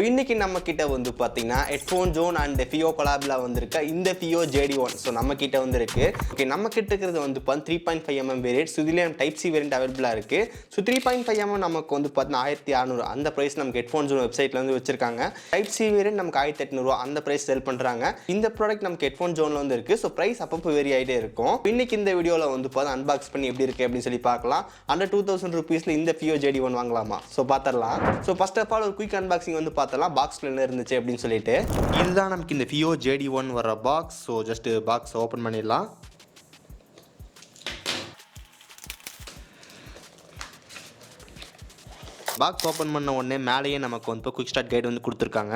இன்னைக்கு நம்ம கிட்ட வந்து பாத்தீங்கன்னா ஹெட்ஃபோன் ஜோன் அண்ட் FiiO கொலாப்ல வந்திருக்க இந்த FiiOJD1 ஸோ நம்ம கிட்ட வந்து இருக்கு. ஓகே, நம்ம கிட்ட இருக்கிறது வந்து 3.5mm வேரியன்ட். ஸோ இதுலேயே டைப் சி வேரியன்ட் அவைலபிளாக இருக்கு. ஸோ 3.5mm நமக்கு வந்து பார்த்தீங்கன்னா 1600 அந்த ப்ரைஸ் நமக்கு ஹெட்ஃபோன் ஜோன் வெப்சைட்ல வந்து வச்சிருக்காங்க. டைப் சி வேரியன்ட் நமக்கு 1800 அந்த ப்ரைஸ் செல் பண்றாங்க. இந்த ப்ராடக்ட் நமக்கு ஹெட்ஃபோன் ஜோன்ல வந்து இருக்கு. ஸோ ப்ரைஸ் அப்பப்போ வேரி ஆகிட்டே இருக்கும். இன்னைக்கு இந்த வீடியோவில் வந்து பார்த்தா அன்பாக்ஸ் பண்ணி எப்படி இருக்கு அப்படின்னு சொல்லி பார்க்கலாம். அண்டர் 2000 rupeesல இந்த FiiOJD1 வாங்கலாமா? ஸோ பார்த்துடலாம். ஸோ ஃபர்ஸ்ட் ஆஃப் ஆல் ஒரு குயிக் அன்பாக்சிங் வந்து பார்த்தலாம் பாக்ஸ்ல என்ன இருந்துச்சு அப்படின்னு சொல்லிட்டு. இதுதான் நமக்கு இந்த FiiOJD1 வர box. So just box open பண்ணிடலாம். பாக்ஸ் ஓப்பன் பண்ண உடனே மேலேயே நமக்கு வந்து குயிக் ஸ்டார்ட் கைடு வந்து கொடுத்துருக்காங்க.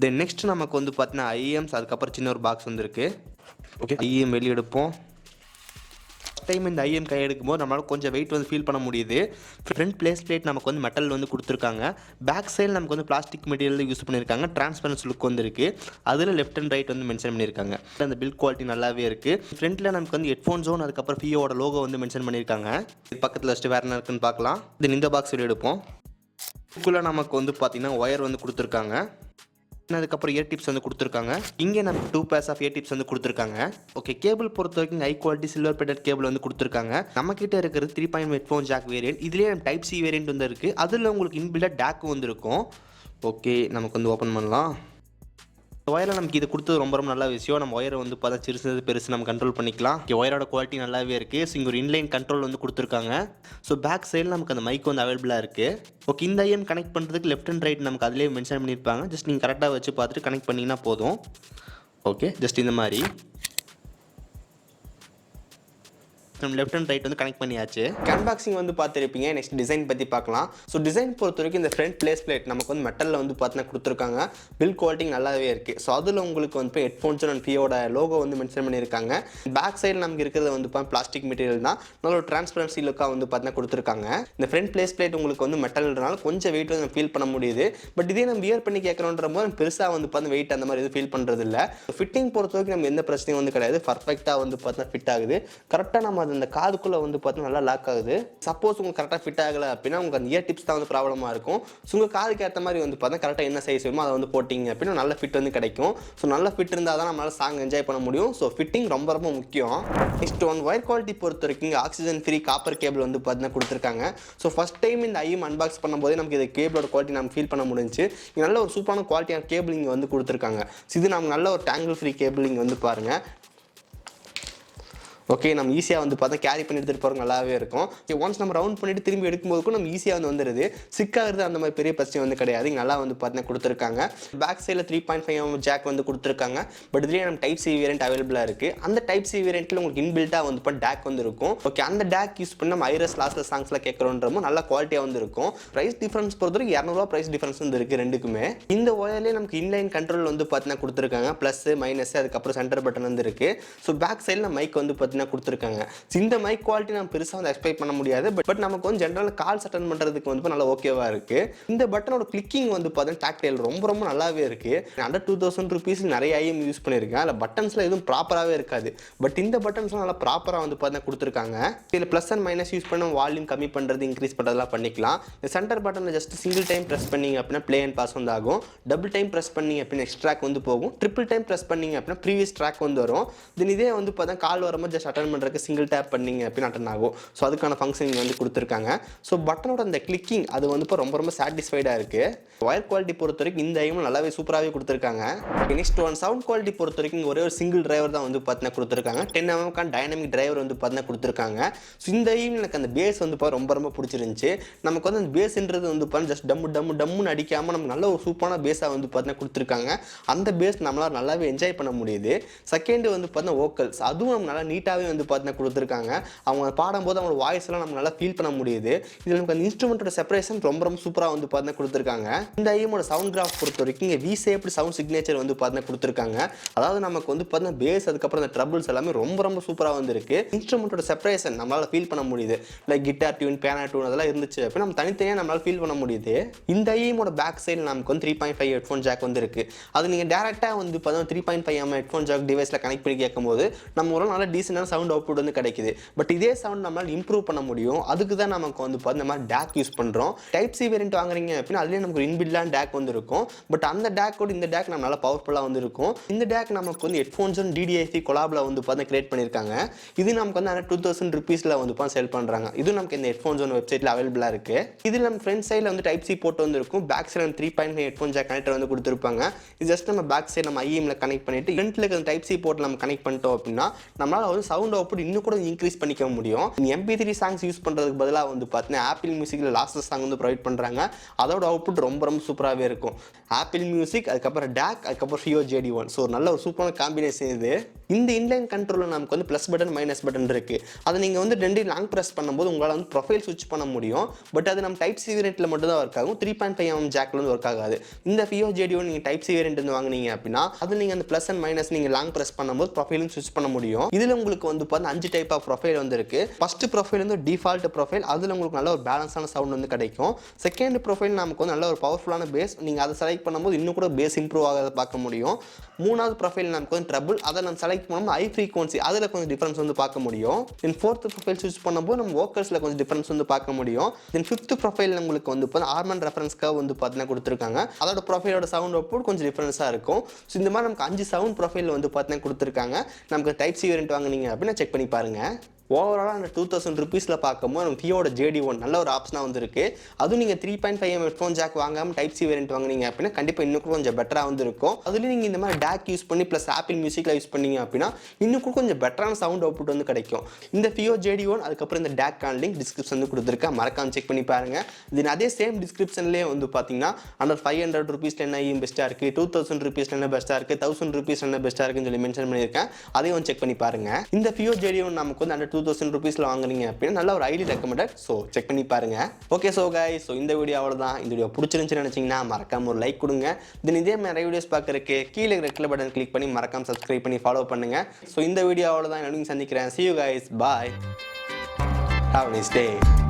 தென் நெக்ஸ்ட் நமக்கு வந்து பார்த்தீங்கன்னா IEMs, அதுக்கப்புறம் சின்ன ஒரு பாக்ஸ் வந்துருக்கு. ஓகே, IEM வெளியே எடுப்போம். டைம் இந்த IEM கை எடுக்கும்போது நம்மளால கொஞ்சம் வெயிட் வந்து ஃபீல் பண்ண முடியுது. ஃப்ரண்ட் பிளேஸ் பிளேட் நமக்கு வந்து மெட்டல் வந்து கொடுத்துருக்காங்க. பேக் சைடு நமக்கு வந்து பிளாஸ்டிக் மெட்டீரியல் யூஸ் பண்ணியிருக்காங்க. டிரான்ஸ்பரன்ஸ் லுக் வந்து இருக்கு. அதில் லெஃப்ட் அண்ட் ரைட் வந்து மென்ஷன் பண்ணியிருக்காங்க. அந்த பில்ட் குவாலிட்டி நல்லாவே இருக்கு. ஃப்ரண்ட்ல நமக்கு வந்து ஹெட்ஃபோன் ஜோன், அதுக்கப்புறம் FiiOட லோகோ வந்து மென்ஷன் பண்ணியிருக்காங்க. இது பக்கத்தில் வச்சுட்டு வேற என்ன இருக்குன்னு பார்க்கலாம். தென் இந்த பாக்ஸ் வெளியே எடுப்போம். இதுக்குள்ள நமக்கு வந்து பார்த்தீங்கன்னா ஒயர் வந்து கொடுத்துருக்காங்க. அதுக்கப்புறம் இயர் டிப்ஸ் வந்து கொடுத்துருக்காங்க. இங்கே நமக்கு 2 pairs ஆஃப் இயர் டிப்ஸ் வந்து கொடுத்துருக்காங்க. ஓகே, கேபிள் பொறுத்த வரைக்கும் high quality silver batted cable வந்து கொடுத்துருக்காங்க. நம்ம கிட்ட இருக்கிறது 3.5 ஹெட்ஃபோன் ஜாக் வேரியன்ட். இதுலேயே டைப் சி வேரியன்ட் வந்து இருக்குது. அதில் உங்களுக்கு இன்பில்டாக டேக் வந்து இருக்கும். ஓகே, நமக்கு வந்து ஓப்பன் பண்ணலாம். ஒயரில் நமக்கு இது கொடுத்தது ரொம்ப ரொம்ப நல்ல விஷயம். நம்ம ஒயரை வந்து பார்த்தா சிறுசு பெருசு நம்ம கண்ட்ரோல் பண்ணிக்கலாம். ஒயரோட குவாலிட்டி நல்லாவே இருக்குது. ஸோ இங்கே ஒரு இன்லைன் கண்ட்ரோல் வந்து கொடுத்துருக்காங்க. ஸோ பேக் சைடில் நமக்கு அந்த மைக் வந்து அவைலபிளாக இருக்குது. ஓகே, இந்த IEM கனெக்ட் பண்ணுறதுக்கு லெஃப்ட் அண்ட் ரைட் நமக்கு அதிலே மென்ஷன் பண்ணியிருப்பாங்க. ஜஸ்ட் நீங்கள் கரெக்டாக வச்சு பார்த்துட்டு கனெக்ட் பண்ணிங்கன்னா போதும். ஓகே, ஜஸ்ட் இந்த மாதிரி நம்ம லெஃப்ட் அண்ட் ரைட் வந்து கனெக்ட் பண்ணியாச்சு. அன்பாக்சிங் வந்து பார்த்துருப்பீங்க. நெக்ஸ்ட் டிசைன் பற்றி பார்க்கலாம். ஸோ டிசைன் பொறுத்த வரைக்கும் இந்த ஃப்ரண்ட் பிளேஸ் பிளேட் நமக்கு வந்து மெட்டலில் வந்து பார்த்தீங்கன்னா கொடுத்துருக்காங்க. பில் குவாலிட்டி நல்லாவே இருக்குது. ஸோ அதில் உங்களுக்கு வந்து ஹெட்ஃபோன்ஸ் அண்ட் FiiOட லோகோ வந்து மென்ஷன் பண்ணியிருக்காங்க. பேக் சைடு நமக்கு இருக்கிறது வந்து பிளாஸ்டிக் மெட்டீரியல் தான். நல்ல ஒரு டிரான்ஸ்பரன்சி லுக்காக வந்து பார்த்தீங்கன்னா கொடுத்துருக்காங்க. இந்த ஃப்ரண்ட் பிளேஸ் பிளேட் உங்களுக்கு வந்து மெட்டல்ன்றனால கொஞ்சம் வெயிட் வந்து ஃபீல் பண்ண முடியுது. பட் இதே நம்ம வியர் பண்ணி கேட்குறோன்ற போது பெருசாக வந்து பார்த்தா வெயிட் அந்த மாதிரி எதுவும் ஃபீல் பண்ணுறது இல்லை. ஃபிட்டிங் பொறுத்த வரைக்கும் நம்ம எந்த பிரச்சனையும் வந்து கிடையாது. பர்ஃபெக்டாக வந்து பார்த்தீங்கன்னா ஃபிட் ஆகுது. கரெக்டாக நம்ம அந்த காதுக்குள்ள வந்து பார்த்தீங்கன்னா நல்லா லாக் ஆகுது. சப்போஸ் உங்களுக்கு கரெக்டாக ஃபிட் ஆகலை அப்படின்னா உங்களுக்கு அந்த இயர் டிப்ஸ் தான் வந்து ப்ராப்ளமாக இருக்கும். ஸோ உங்கள் காதுக்கு ஏற்ற மாதிரி வந்து பார்த்தா கரெக்டாக என்ன சைஸ் வேணுமோ அதை வந்து போட்டிங்க அப்படின்னா நல்ல ஃபிட் வந்து கிடைக்கும். ஸோ நல்ல ஃபிட் இருந்தால் தான் நம்மளால சாங் என்ஜாய் பண்ண முடியும். ஸோ ஃபிட்டிங் ரொம்ப ரொம்ப முக்கியம். நெக்ஸ்ட் ஒயர் குவாலிட்டி பொறுத்த வரைக்கும் ஆக்சிஜன் ஃப்ரீ காப்பர் கேபிள் வந்து பார்த்தீங்கன்னா கொடுத்துருக்காங்க. ஸோ ஃபர்ஸ்ட் டைம் இந்த IEM அன்பாக்ஸ் பண்ணும்போது நமக்கு இது கேபிளோட குவாலிட்டி நம்ம ஃபீல் பண்ண முடிஞ்சு. நல்ல ஒரு சூப்பரான குவாலிட்டியான கேபிள் இங்கே வந்து கொடுத்துருக்காங்க. இது நமக்கு நல்ல ஒரு டேங்கிள் ஃப்ரீ கேபிள் இங்கே வந்து பாருங்கள். ஓகே, நம்ம ஈஸியாக வந்து பார்த்தா கேரி பண்ணி எடுத்துகிட்டு போகிறது நல்லாவே இருக்கும். ஒன்ஸ் நம்ம ரவுண்ட் பண்ணிட்டு திரும்பி எடுக்கும்போது நம்ம ஈஸியாக வந்து வந்துடுது. சிக்காகிறது அந்த மாதிரி பெரிய பிரச்சனை வந்து கிடையாது. இங்கே நல்லா வந்து பார்த்தீங்கன்னா கொடுத்துருக்காங்க. பேக் சைடில் 3.5mm ஜாக் வந்து கொடுத்துருக்காங்க. பட் இதுலேயே நம்ம டைப் சி வேரியன்ட் அவைலபிளாக இருக்குது. அந்த டைப் சி வேரியன்ட்டில் உங்களுக்கு இன்பில்ட்டாக வந்து இப்போ டேக் வந்து இருக்கும். ஓகே, அந்த டேக் யூஸ் பண்ணி நம்ம ஐரஸ் லாஸ்ட்டில் சாங்ஸ்லாம் கேட்குறோன்றமோ நல்ல குவாலிட்டியாக வந்து இருக்கும். ப்ரைஸ் டிஃபரன்ஸ் பொறுத்தவரைக்கும் 200 ப்ரைஸ் டிஃபரன்ஸ் வந்து இருக்குது ரெண்டுக்குமே. இந்த ஒயர்லேயே நமக்கு இன்லைன் கண்ட்ரோல் வந்து பார்த்தீங்கன்னா கொடுத்துருக்காங்க. ப்ளஸ் மைனஸ், அதுக்கப்புறம் சென்டர் பட்டன் வந்து இருக்குது. ஸோ பேக் சைடில் மைக் வந்து பார்த்தீங்கன்னா கொடுத்துருக்காங்க. இந்த மைக் குவாலிட்டி நம்ம பெருசாக வந்து எக்ஸ்பெக்ட் பண்ண முடியாது. பட் நமக்கு வந்து ஜென்ரல் கால்ஸ் அட்டன் பண்ணுறதுக்கு வந்து நல்லா ஓகேவா இருக்கு. இந்த பட்டனோட கிளிக்கிங் வந்து பார்த்தீங்கன்னா டாக்டைல் ரொம்ப ரொம்ப நல்லாவே இருக்கு. அண்டர் 2000 rupees நிறைய IEM யூஸ் பண்ணியிருக்கேன். அதில் பட்டன்ஸ்ல எதுவும் ப்ராப்பராகவே இருக்காது. பட் இந்த பட்டன்ஸ்லாம் நல்லா ப்ராப்பராக வந்து பார்த்தீங்கன்னா கொடுத்துருக்காங்க. இதில் ப்ளஸ் அண்ட் மைனஸ் யூஸ் பண்ண வால்யூம் கம்மி பண்ணுறது, இன்க்ரீஸ் பண்ணுறதுலாம் பண்ணிக்கலாம். இந்த சென்டர் பட்டனில் ஜஸ்ட் சிங்கிள் டைம் ப்ரெஸ் பண்ணிங்க அப்படின்னா ப்ளே அண்ட் பாஸ் வந்து ஆகும். டபுள் டைம் ப்ரெஸ் பண்ணிங்க அப்படின்னா நெக்ஸ்ட் ட்ராக் வந்து போகும். ட்ரிபிள் டைம் ப்ரெஸ் பண்ணிங்க அப்படின்னா ப்ரீவியஸ் ட்ராக் வந்து வரும். தென் இதே வந்து பார்த்தா கால் வரும்போது ஜஸ்ட் அட்டன் பண்ணுறதுக்கு சிங்கிள் டேப் பண்ணிங்க அப்படின்னு அட்டன் ஆகும். ஸோ அதுக்கான ஃபங்க்ஷன் இங்கே வந்து கொடுத்துருக்காங்க. ஸோ பட்டனோட அந்த கிளிக்கிங் அது வந்து இப்போ ரொம்ப ரொம்ப சாட்டிஸ்ஃபைடாக இருக்குது. ஒயர் குவாலிட்டி பொறுத்த வரைக்கும் இந்த IEM நல்லாவே சூப்பராகவே கொடுத்துருக்காங்க. நெக்ஸ்ட் சவுண்ட் குவாலிட்டி பொறுத்த வரைக்கும் ஒரே ஒரு சிங்கிள் டிரைவர் தான் வந்து பார்த்தீங்கன்னா கொடுத்துருக்காங்க. 10mm டைனமிக் டிரைவர் வந்து பார்த்தீங்கன்னா கொடுத்துருக்காங்க. ஸோ இந்த IEM எனக்கு அந்த பேஸ் வந்து ரொம்ப ரொம்ப பிடிச்சிருந்துச்சு. நமக்கு வந்து அந்த பேஸ்ன்றது வந்து பார்த்தீங்கன்னா ஜஸ்ட் டம்முன்னு அடிக்காமல் நமக்கு நல்ல ஒரு சூப்பரான பேஸாக வந்து பார்த்தீங்கன்னா கொடுத்துருக்காங்க. அந்த பேஸ் நம்மளால் நல்லாவே என்ஜாய் பண்ண முடியுது. செகண்ட் வந்து பார்த்தீங்கன்னா வோக்கல்ஸ் அதுவும் நம்ம நல்லா நீட்டாகவே வந்து பார்த்தீங்கன்னா கொடுத்துருக்காங்க. அவங்க பாடும்போது அவங்களோட வாய்ஸ் எல்லாம் நம்ம நல்லா ஃபீல் பண்ண முடியுது. இதில் நமக்கு அந்த இன்ஸ்ட்ருமெண்ட்டோட செப்பரேஷன் ரொம்ப ரொம்ப சூப்பராக வந்து பார்த்தீங்கன்னா கொடுத்துருக்காங்க. இந்த IEMோட சவுண்ட் கிராஃப் பொறுத்த வரைக்கும் வி ஷேப்டு சவுண்ட் சிக்னேச்சர் வந்து பார்த்தீங்கன்னா கொடுத்துருக்காங்க. அதாவது நமக்கு வந்து பார்த்தீங்கன்னா பேஸ், அதுக்கப்புறம் அந்த ட்ரபிள்ஸ் எல்லாமே ரொம்ப ரொம்ப சூப்பராக வந்து இருக்கு. இன்ஸ்ட்ருமெண்ட்டோட செப்பரேஷன் நம்மளால ஃபீல் பண்ண முடியுது. Like guitar tune, piano tune அதெல்லாம் இருந்துச்சு அப்போ நம்ம தனித்தனியாக நம்மளால ஃபீல் பண்ண முடியுது. இந்த IEMோட பேக் சைடு நமக்கு வந்து 3.5 ஹெட்ஃபோன் ஜாக் வந்து இருக்கு. அது நீங்கள் டேரெக்டாக வந்து பார்த்தீங்கன்னா 3.5mm ஹெட்ஃபோன் ஜாக் டிவைஸில் கனெக்ட் பண்ணி கேட்கும்போது நம்ம ஒரு நல்ல டீசெண்டான சவுண்ட் அவுட்புட் வந்து கிடைக்குது. பட் இதே சவுண்ட் நம்மளால் இம்ப்ரூவ் பண்ண முடியும். அதுக்கு தான் நமக்கு வந்து இந்த மாதிரி DAC யூஸ் பண்ணுறோம். டைப் சி வேரியன்ட் வாங்குறீங்க அப்படின்னா அதுலேயே நமக்கு இன்பில்டான DAC வந்து இருக்கும். பட் அந்த DACோட இந்த DAC நம்ம நல்லா பவர்ஃபுல்லாக வந்து இருக்கும். இந்த DAC நமக்கு வந்து ஹெட்ஃபோன்ஸ் DDIC கொலாபில் வந்து கிரியேட் பண்ணியிருக்காங்க. இது நமக்கு வந்து 2000 rupeesல வந்து சேல் பண்ணுறாங்க. இது நமக்கு இந்த ஹெட்ஃபோன்ஸ் வெப்சைட்டில் அவைலபிளாக இருக்குது. இதில் நம்ம ஃப்ரண்ட் சைடில் வந்து டைப் சி போட்டு வந்து இருக்கும். பேக் சைடில் 3.5 ஹெட்ஃபோன் ஜாக் கனெக்டர் வந்து கொடுத்துருப்பாங்க. இது ஜஸ்ட் நம்ம பேக் சைடு நம்ம IEMல கனெக்ட் பண்ணிட்டு ஃப்ரண்ட்ல இருக்க டைப் சி போர்ட் நம்ம கனெக்ட் பண்ணிட்டோம் அப்படின்னா நம்மளால வந்து சவுண்ட் அவுட்புட் இன்னும் கூட இன்க்ரீஸ் பண்ணிக்க முடியும். MP3 சாங்ஸ் யூஸ் பண்ணுறதுக்கு பதிலாக வந்து பார்த்தீங்கன்னா ஆப்பிள் மியூசிக்கில் லாஸ்ட் சாங் வந்து ப்ரொவைட் பண்ணுறாங்க. அதோட அவுட்புட் ரொம்ப சூப்பராகவே இருக்கும். ஆப்பிள் மியூசிக், அதுக்கப்புறம் DAC, அதுக்கப்புறம் FiiOJD1. ஸோ நல்ல ஒரு சூப்பரான காம்பினேஷன் இது. இந்த இன்லைன் கண்ட்ரோலில் நமக்கு வந்து ப்ளஸ் பட்டன் மைனஸ் பட்டன் இருக்குது. அதை நீங்கள் வந்து 2 லாங் ப்ரெஸ் பண்ணும்போது உங்களால் வந்து ப்ரொஃபைல் ஸ்விட்ச் பண்ண முடியும். பட் அது நம்ம டைப் சி வேரியண்ட்டில் மட்டும் தான் ஒர்க் ஆகும். 3.5mm ஜாக்கில் வந்து ஒர்க் ஆகாது. இந்த FiiOJD1 நீங்கள் டைப் சி வேரியண்ட் வந்து வாங்கினீங்க அப்படின்னா அது நீங்கள் அந்த ப்ளஸ் அண்ட் மைனஸ் நீங்கள் லாங் ப்ரெஸ் பண்ணும்போது ப்ரொஃபைலும் ஸ்விட்ச் பண்ண முடியும். இதில் உங்களுக்கு வந்து 5 டைப் ஆஃப் ப்ரொஃபைல் வந்து இருக்குது. ஃபர்ஸ்ட் ப்ரொஃபைல் வந்து டிஃபால்ட் ப்ரொஃபைல். அதில் உங்களுக்கு நல்ல ஒரு பேலன்ஸான சவுண்ட் வந்து கிடைக்கும். செகண்ட் ப்ரொஃபைல் நமக்கு வந்து நல்ல ஒரு பவர்ஃபுல்லான பேஸ். நீங்கள் அதை செலக்ட் பண்ணும்போது இன்னும் கூட பேஸ் இம்ப்ரூவ் ஆகிறத பார்க்க முடியும். மூணாவது ப்ரொஃபைல் நமக்கு வந்து ட்ரபிள். அதை நம்ம செலக்ட் பண்ணும்போது ஹை ஃப்ரீக்வன்சி, அதில் கொஞ்சம் டிஃபரன்ஸ் வந்து பார்க்க முடியும். தென் ஃபோர்த் ப்ரொஃபைல் ஸ்விட்ச் பண்ணும்போது நம்ம வோக்கல்ஸில் கொஞ்சம் டிஃபரன்ஸ் வந்து பார்க்க முடியும். தென் ஃபிஃப்த் ப்ரொஃபைல் உங்களுக்கு வந்து ஆர்மன் ரெஃபரன்ஸ்க்காக வந்து பார்த்தீங்கன்னா கொடுத்துருக்காங்க. அதோட ப்ரொஃபைலோட சவுண்ட் அவுட்புட் கொஞ்சம் டிஃபரன்ஸாக இருக்கும். ஸோ இந்த மாதிரி நமக்கு 5 சவுண்ட் ப்ரொஃபைல் வந்து பார்த்தீங்கன்னா கொடுத்துருக்காங்க. நமக்கு டைப் சி வேரியண்ட் வாங்குனீங்க அப்படின்னா செக் பண்ணி பாருங்கள். ஓவராலாக அந்த 2000 rupeesல பார்க்கும்போது நம்ம FiiOJD1 நல்ல ஒரு ஆப்ஷனாக வந்துருக்கு. அதுவும் நீங்கள் 3.5mm ஹெட்ஃபோன் ஜாக் வாங்காமல் டைப் சி வேரியண்ட் வாங்கினீங்க அப்படின்னா கண்டிப்பாக இன்னும் கொஞ்சம் பெட்டராக வந்து இருக்கும். அதுலேயும் நீங்கள் இந்த மாதிரி DAC யூஸ் பண்ணி ப்ளஸ் ஆப்பிள் மியூசிக்கில் யூஸ் பண்ணீங்க அப்படின்னா இன்னும் கொஞ்சம் பெட்டரான சவுண்ட் அவுட்புட் வந்து கிடைக்கும். இந்த FiiOJD1 அதுக்கப்புறம் இந்த DAC லிங்க் டிஸ்கிரிப்ஷன் வந்து கொடுத்துருக்கேன். மறக்காம செக் பண்ணி பாருங்கள். தென் அதே சேம் டிஸ்கிரிப்ஷன்லேயே வந்து பார்த்தீங்கன்னா அண்டர் 500 rupeesல என்ன IEM பெஸ்ட்டாக இருக்குது, 2000 rupeesல என்ன பெஸ்ட்டாக இருக்குது, 1000 rupeesல என்ன பெஸ்ட்டாக இருக்குன்னு சொல்லி மென்ஷன் பண்ணியிருக்கேன். அதையும் செக் பண்ணி பாருங்கள். இந்த FiiOJD1 நமக்கு வந்து அண்டர் 2000 rupeesல வாங்குறீங்க அப்படின்னா நல்ல ஒரு ஹைலி ரெக்கமெண்டட். ஸோ செக் பண்ணி பாருங்க. ஓகே ஸோ கைஸ், ஸோ இந்த வீடியோ அவ்வளோதான். இந்த வீடியோ பிடிச்சிருந்துச்சுன்னு நினச்சிங்கன்னா மறக்காம ஒரு லைக் கொடுங்க. தென் இதே மாதிரி நிறைய வீடியோஸ் பார்க்கறதுக்கு கீழே ரெட் பட்டன் கிளிக் பண்ணி மறக்காம சப்ஸ்கிரைப் பண்ணி ஃபாலோ பண்ணுங்க. ஸோ இந்த வீடியோ அவ்வளோதான். நான் சந்திக்கிறேன். See you guys. Bye. Have a nice day.